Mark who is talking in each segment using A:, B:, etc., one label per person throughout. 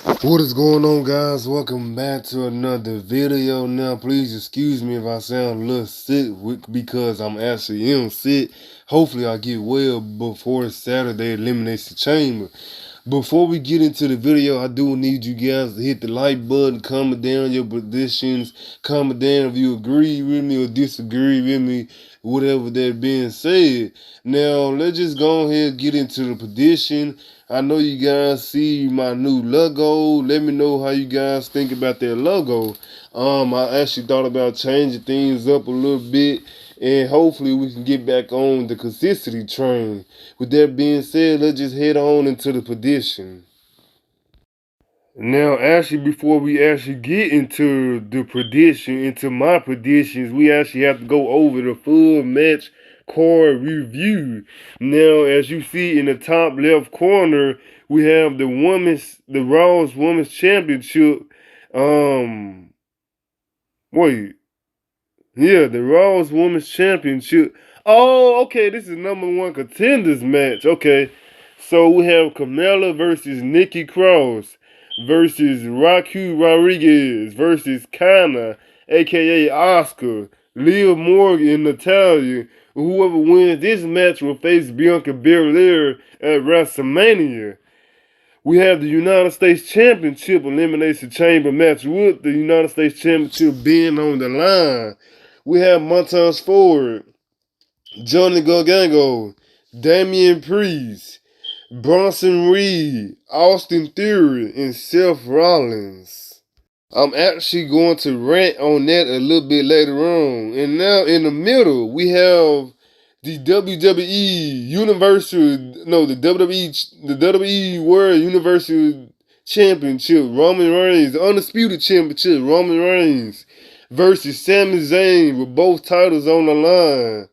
A: What is going on, guys? Welcome back to another video. Now, please excuse me if I sound a little sick because I'm actually sick. Hopefully, I get well before Saturday Elimination Chamber. Before we get into the video, I do need you guys to hit the like button, comment down your predictions, comment down if you agree with me or disagree with me, whatever that being said. Now, let's just go ahead and get into the prediction. I know you guys see my new logo. Let me know how you guys think about that logo. I actually thought about changing things up a little bit, and hopefully we can get back on the consistency train. With that being said, let's just head on into the prediction. Now, actually, before we actually get into the prediction, into my predictions, we actually have to go over the full match card review. Now, as you see in the top left corner, we have the Raw's Women's Championship. Wait, yeah, the Raw's Women's Championship. Oh, okay, this is #1 contenders match. Okay, so we have Carmella versus Nikki Cross versus Raquel Rodriguez versus Kana, aka Oscar, Liv Morgan, and Natalia. Whoever wins this match will face Bianca Belair at WrestleMania. We have the United States Championship Elimination Chamber match with the United States Championship being on the line. We have Montez Ford, Johnny Gargano, Damian Priest, Bronson Reed, Austin Theory, and Seth Rollins. I'm actually going to rant on that a little bit later on. And now in the middle, we have the WWE World Universal Championship, Roman Reigns, the Undisputed Championship, Roman Reigns versus Sami Zayn with both titles on the line.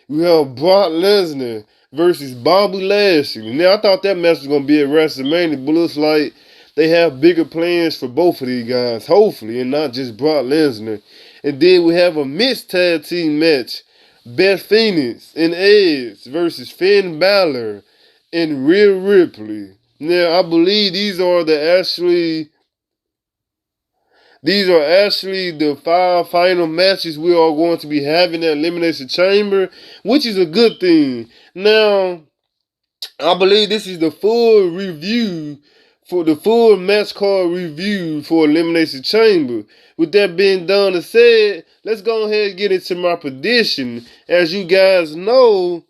A: We have Brock Lesnar versus Bobby Lashley. Now, I thought that match was going to be at WrestleMania, but looks like they have bigger plans for both of these guys, hopefully, and not just Brock Lesnar. And then we have a mixed tag team match. Beth Phoenix and Edge versus Finn Balor and Rhea Ripley. Now, I believe these are actually the 5 final matches we are going to be having at Elimination Chamber, which is a good thing. Now, I believe this is the full review for the full match card review for Elimination Chamber. With that being done and said, let's go ahead and get into my prediction. As you guys know,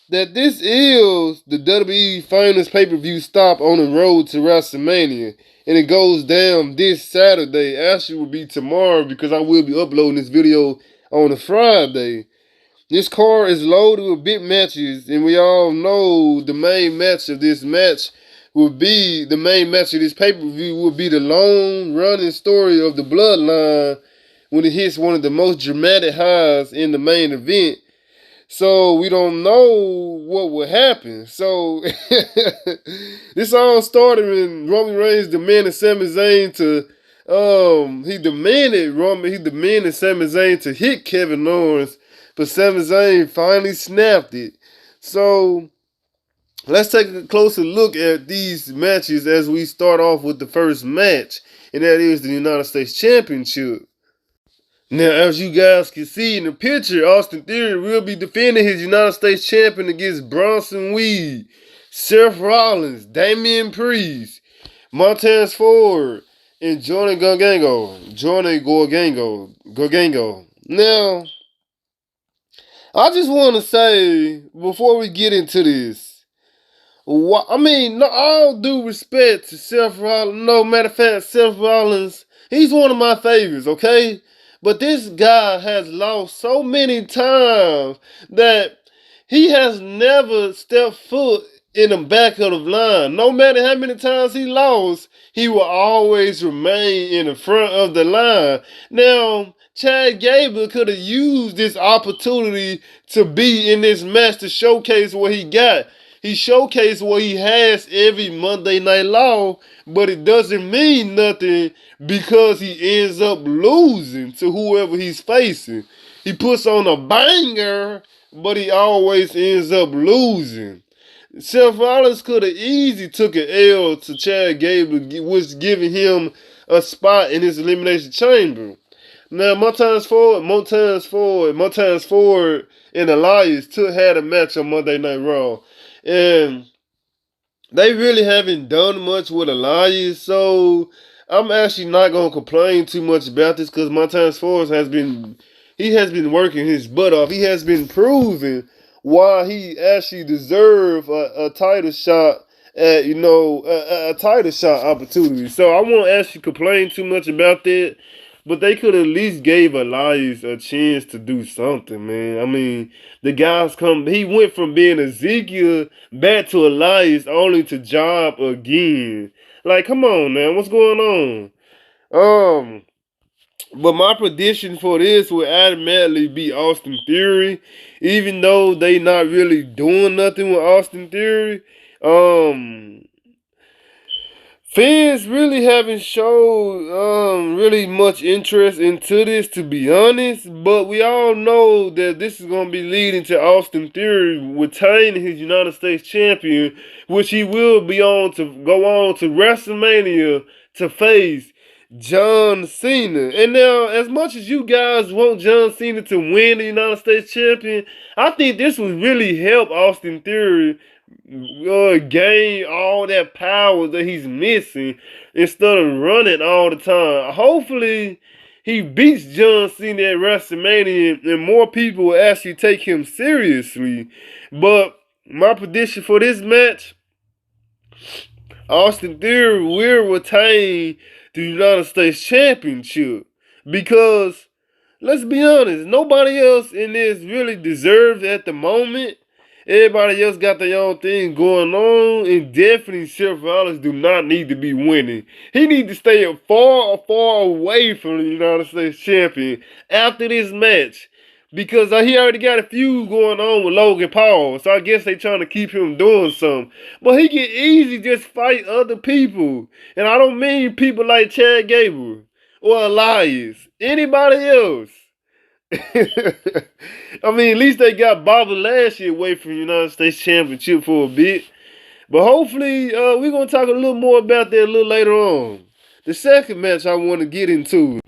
A: that this is the WWE Finals pay-per-view stop on the road to WrestleMania. And it goes down this Saturday. Actually, will be tomorrow because I will be uploading this video on a Friday. This card is loaded with big matches, and we all know the main match of this pay-per-view will be the long-running story of the Bloodline when it hits one of the most dramatic highs in the main event. So we don't know what will happen. So this all started when Roman Reigns demanded Sami Zayn to he demanded Sami Zayn to hit Kevin Owens, but Sami Zayn finally snapped it. So let's take a closer look at these matches as we start off with the first match, and that is the United States Championship. Now, as you guys can see in the picture, Austin Theory will be defending his United States champion against Bronson Reed, Seth Rollins, Damian Priest, Montez Ford, and Johnny Gargano. Now, I just want to say, before we get into this, all due respect to Seth Rollins, no matter of fact, Seth Rollins, he's one of my favorites, okay? But this guy has lost so many times that he has never stepped foot in the back of the line. No matter how many times he lost, he will always remain in the front of the line. Now, Chad Gable could have used this opportunity to be in this match to showcase what he got. He showcased what he has every Monday Night Raw, but it doesn't mean nothing because he ends up losing to whoever he's facing. He puts on a banger, but he always ends up losing. Seth Rollins could have easily took an L to Chad Gable, which giving him a spot in his Elimination Chamber. Now, Montez Ford, and Elias had a match on Monday Night Raw. And they really haven't done much with Elias, so I'm actually not gonna complain too much about this because Montez Ford has been working his butt off. He has been proving why he actually deserved a title shot at a title shot opportunity. So I won't actually complain too much about that. But they could at least gave Elias a chance to do something, man. I mean, he went from being Ezekiel back to Elias only to job again. Like, come on, man, what's going on? But my prediction for this would automatically be Austin Theory, even though they not really doing nothing with Austin Theory. Fans really haven't showed really much interest into this, to be honest. But we all know that this is going to be leading to Austin Theory retaining his United States champion, which he will be on to go on to WrestleMania to face John Cena. And now, as much as you guys want John Cena to win the United States champion, I think this would really help Austin Theory gain all that power that he's missing instead of running all the time. Hopefully, he beats John Cena at WrestleMania and more people will actually take him seriously. But my prediction for this match, Austin Theory will retain the United States Championship because, let's be honest, nobody else in this really deserves it at the moment. Everybody else got their own thing going on, and definitely Seth Rollins do not need to be winning. He need to stay far, far away from the United States champion after this match because he already got a feud going on with Logan Paul, so I guess they trying to keep him doing something. But he can easily just fight other people, and I don't mean people like Chad Gable or Elias, anybody else. I mean, at least they got Bobby Lashley away from the United States Championship for a bit. But hopefully, we're going to talk a little more about that a little later on. The second match I want to get into.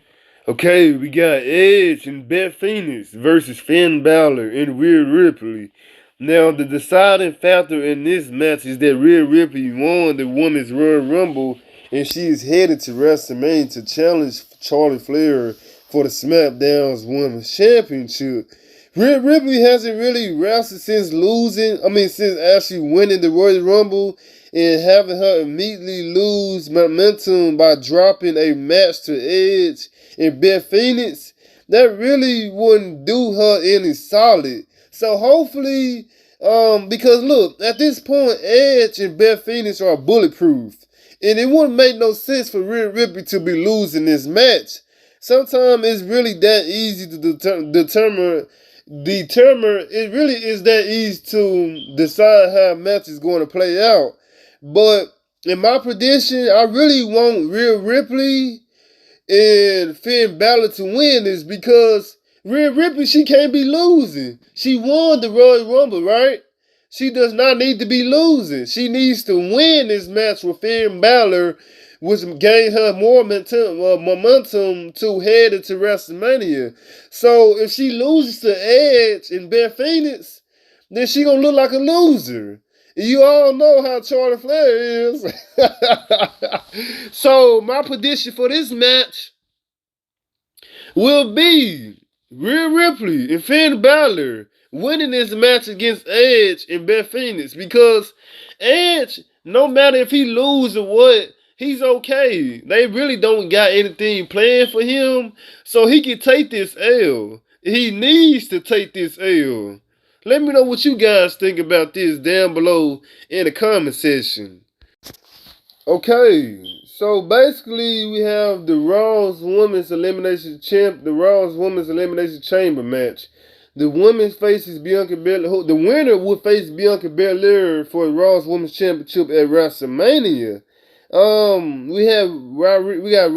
A: Okay, we got Edge and Beth Phoenix versus Finn Balor and Rhea Ripley. Now, the deciding factor in this match is that Rhea Ripley won the Women's Royal Rumble, and she is headed to WrestleMania to challenge Charlotte Flair for the SmackDown's Women's Championship. Rhea Ripley hasn't really wrestled since since actually winning the Royal Rumble and having her immediately lose momentum by dropping a match to Edge and Beth Phoenix. That really wouldn't do her any solid. So hopefully, because look, at this point, Edge and Beth Phoenix are bulletproof. And it wouldn't make no sense for Rhea Ripley to be losing this match. Sometimes it's really that easy to determine. It really is that easy to decide how a match is going to play out. But in my prediction, I really want Rhea Ripley and Finn Balor to win this because Rhea Ripley, she can't be losing. She won the Royal Rumble, right? She does not need to be losing. She needs to win this match with Finn Balor, which gain her more momentum to head into WrestleMania. So if she loses to Edge and Beth Phoenix, then she gonna look like a loser. You all know how Charlotte Flair is. So my prediction for this match will be Rhea Ripley and Finn Balor winning this match against Edge and Beth Phoenix because Edge, no matter if he loses or what, he's okay. They really don't got anything planned for him, so he can take this L. He needs to take this L. Let me know what you guys think about this down below in the comment section. Okay, so basically we have the Raw's Women's Elimination Chamber match. The women faces Bianca Belair. The winner will face Bianca Belair for the Raw's Women's Championship at WrestleMania. We got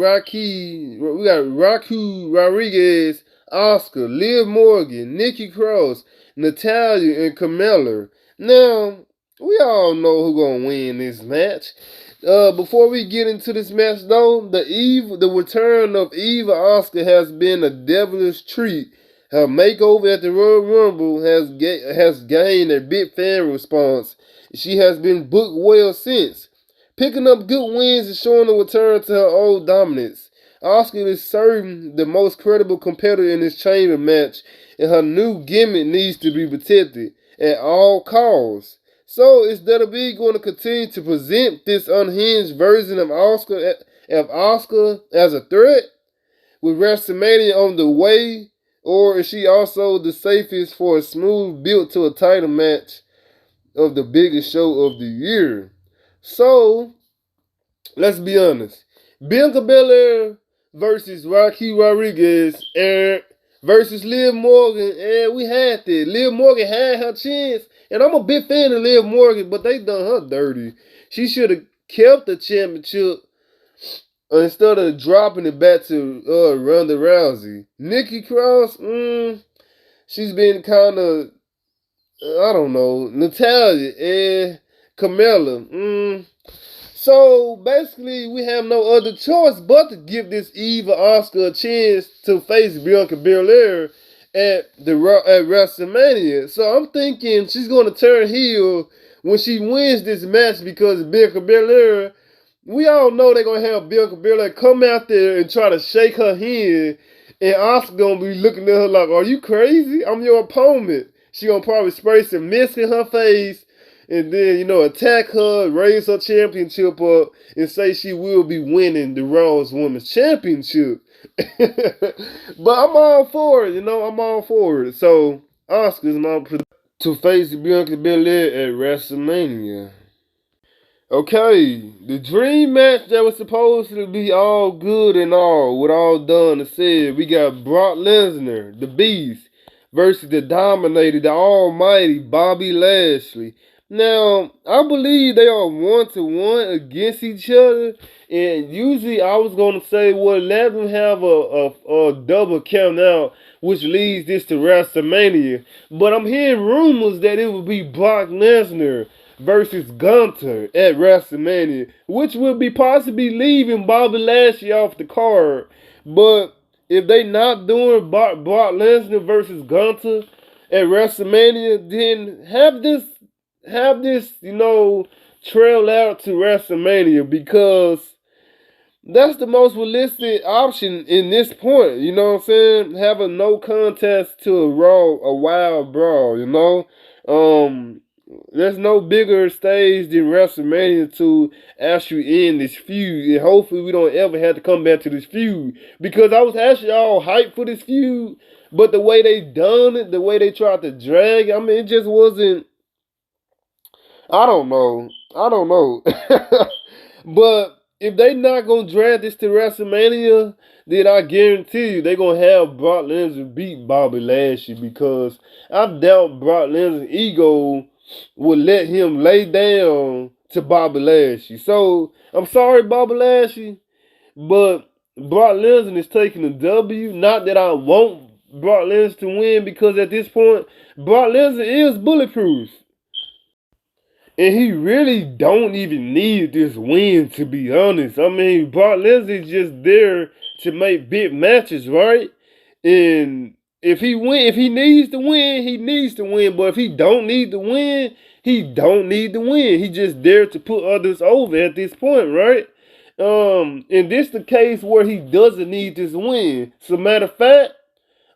A: Raku Rodriguez, Oscar, Liv Morgan, Nikki Cross, Natalia, and Carmella. Now, We all know who gonna win this match. Before we get into this match, though, the return of Eva Oscar has been a devilish treat. Her makeover at the Royal Rumble has gained a big fan response. She has been booked well since, picking up good wins and showing a return to her old dominance. Oscar is serving the most credible competitor in this chamber match, and her new gimmick needs to be protected at all costs. So is WWE going to continue to present this unhinged version of Oscar as a threat with WrestleMania on the way, or is she also the safest for a smooth build to a title match of the biggest show of the year? So let's be honest. Bianca Belair versus Rocky Rodriguez versus Liv Morgan, and we had that. Liv Morgan had her chance, and I'm a big fan of Liv Morgan, but they done her dirty. She should have kept the championship instead of dropping it back to Ronda Rousey. Nikki Cross, she's been kind of, I don't know, Natalia and Carmella, So basically, we have no other choice but to give this Eva Oscar a chance to face Bianca Belair at WrestleMania. So I'm thinking she's going to turn heel when she wins this match because Bianca Belair. We all know they're gonna have Bianca Belair come out there and try to shake her hand, and Oscar gonna be looking at her like, "Are you crazy? I'm your opponent." She gonna probably spray some mist in her face and then, attack her, raise her championship up, and say she will be winning the Raw's Women's Championship. But I'm all for it, I'm all for it. So, Oscar's my prediction to face Bianca Belair at WrestleMania. Okay, the dream match that was supposed to be all good and all, with all done and said, we got Brock Lesnar, the Beast, versus the Dominator, the Almighty Bobby Lashley. Now, I believe they are 1-1 against each other, and usually I was going to say, well, let them have a double count out, which leads this to WrestleMania. But I'm hearing rumors that it will be Brock Lesnar versus Gunther at WrestleMania, which will be possibly leaving Bobby Lashley off the card. But if they not doing Brock Lesnar versus Gunther at WrestleMania, then have this, trail out to WrestleMania, because that's the most realistic option in this point. You know what I'm saying? Have a no contest to a wild brawl, There's no bigger stage than WrestleMania to actually end this feud. And hopefully we don't ever have to come back to this feud. Because I was actually all hyped for this feud. But the way they done it, the way they tried to drag it, it just wasn't. I don't know. But if they not going to drag this to WrestleMania, then I guarantee you they're going to have Brock Lesnar beat Bobby Lashley, because I doubt Brock Lesnar's ego would let him lay down to Bobby Lashley. So, I'm sorry, Bobby Lashley, but Brock Lesnar is taking the W. Not that I want Brock Lesnar to win, because at this point, Brock Lesnar is bulletproof. And he really don't even need this win, to be honest. Brock Lesnar is just there to make big matches, right? And if he needs to win, he needs to win. But if he don't need to win, he don't need to win. He just there to put others over at this point, right? And this the case where he doesn't need this win. So matter of fact,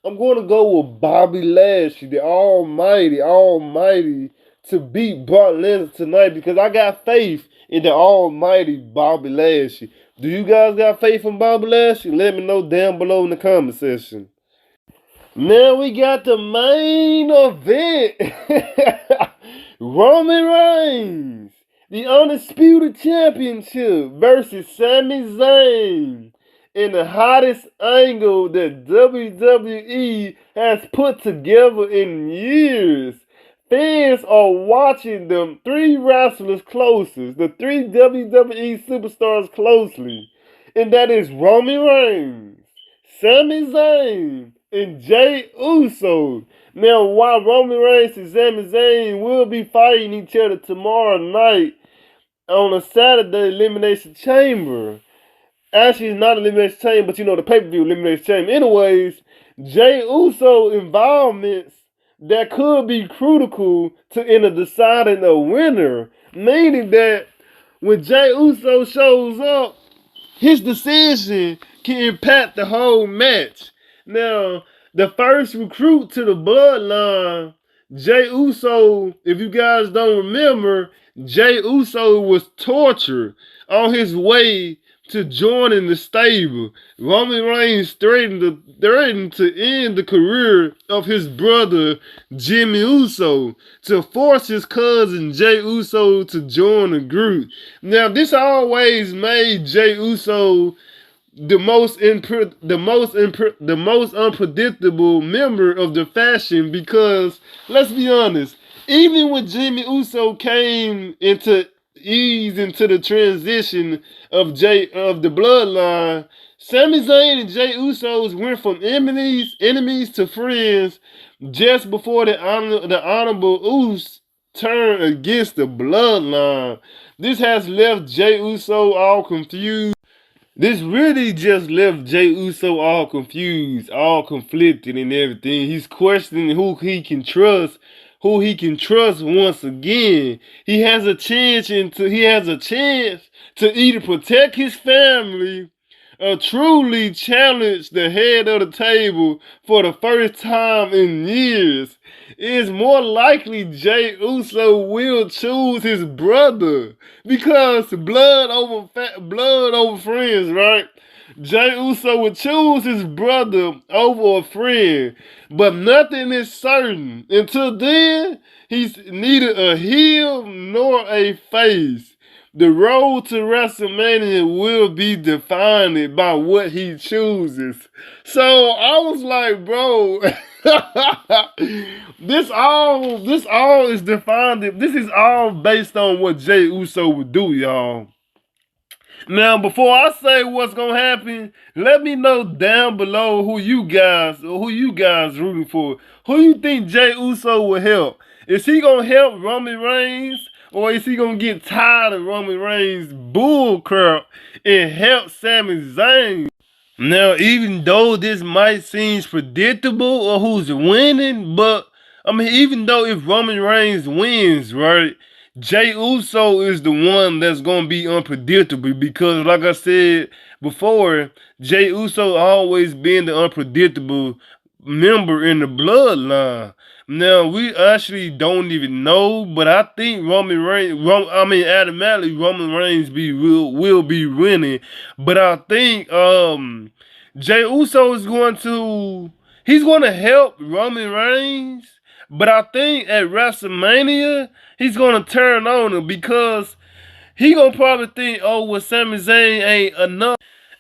A: I'm going to go with Bobby Lashley, the almighty, to beat Brock Lesnar tonight, because I got faith in the almighty Bobby Lashley. Do you guys got faith in Bobby Lashley? Let me know down below in the comment section. Now we got the main event. Roman Reigns, the undisputed championship, versus Sami Zayn, in the hottest angle that WWE has put together in years. Fans are watching them three wrestlers closest, the three WWE superstars closely, and that is Roman Reigns, Sami Zayn, and Jay Uso. Now, while Roman Reigns and Sami Zayn will be fighting each other tomorrow night on a Saturday Elimination Chamber. Actually, it's not Elimination Chamber, but you know, the pay-per-view Elimination Chamber. Anyways, Jay Uso involvements that could be critical to end up deciding a winner. Meaning that when Jay Uso shows up, his decision can impact the whole match. Now, the first recruit to the bloodline, Jay Uso, if you guys don't remember, Jay Uso was tortured on his way to joining the stable. Roman Reigns threatened to end the career of his brother Jimmy Uso to force his cousin Jay Uso to join the group. Now, this always made Jay Uso the most unpredictable member of the faction, because let's be honest, even when Jimmy Uso came into the transition of the bloodline, Sami Zayn and Jay Usos went from enemies to friends just before the honorable Us turn against the bloodline. This has left Jay Uso all confused. This really just left Jay Uso all confused, all conflicted and everything. He's questioning who he can trust once again. He has a chance to either protect his family or truly challenge the head of the table for the first time in years. It's more likely Jay Uso will choose his brother, because blood over friends, right? Jay Uso would choose his brother over a friend, but nothing is certain. Until then, he's neither a heel nor a face. The road to WrestleMania will be defined by what he chooses. So I was like, bro, this all is defined. This is all based on what Jay Uso would do, y'all. Now, before I say what's gonna happen, let me know down below who you guys rooting for. Who you think Jay Uso will help? Is he gonna help Roman Reigns, or is he gonna get tired of Roman Reigns' bull crap and help Sami Zayn? Now, even though this might seem predictable or who's winning, but I mean, even though if Roman Reigns wins, right, Jay Uso is the one that's gonna be unpredictable, because, like I said before, Jay Uso always been the unpredictable member in the bloodline. Now, we actually don't even know, but I think automatically Roman Reigns will be winning. But I think Jay Uso is he's going to help Roman Reigns. But I think at WrestleMania, he's going to turn on him, because he going to probably think, oh, well, Sami Zayn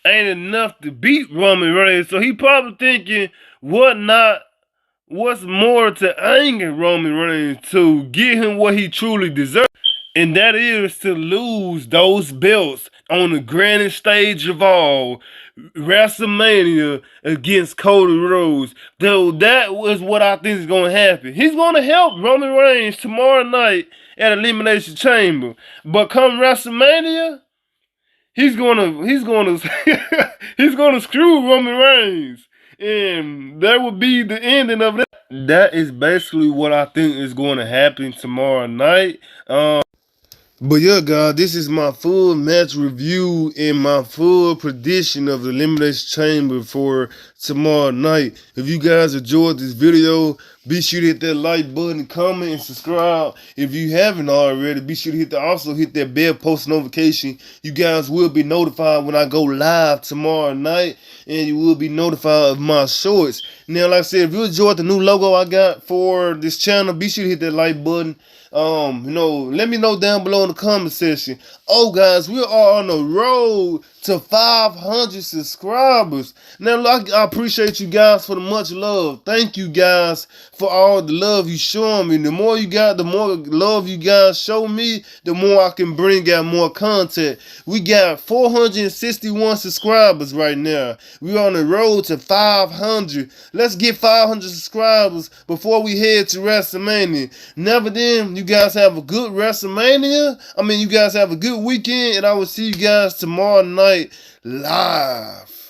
A: ain't enough to beat Roman Reigns. So he probably thinking, what's more to anger Roman Reigns to get him what he truly deserves, and that is to lose those belts on the grandest stage of all, WrestleMania, against Cody Rhodes. Though that was what I think is going to happen. He's going to help Roman Reigns tomorrow night at Elimination Chamber, but come WrestleMania, he's gonna he's gonna screw Roman Reigns, and that would be the ending of that. That is basically what I think is going to happen tomorrow night. But yeah, guys, this is my full match review and my full prediction of the Elimination Chamber for tomorrow night. If you guys enjoyed this video, be sure to hit that like button, comment, and subscribe. If you haven't already, be sure to also hit that bell post notification. You guys will be notified when I go live tomorrow night, and you will be notified of my shorts. Now, like I said, if you enjoyed the new logo I got for this channel, be sure to hit that like button. Let me know down below in the comment section. Oh, guys, we are on the road to 500 subscribers. Now, I appreciate you guys for the much love. Thank you guys for all the love you showing me. The more you got, the more love you guys show me, the more I can bring out more content. We got 461 subscribers right now. We're on the road to 500. Let's get 500 subscribers before we head to WrestleMania. Never then, you guys have a good WrestleMania. You guys have a good weekend, and I will see you guys tomorrow night live.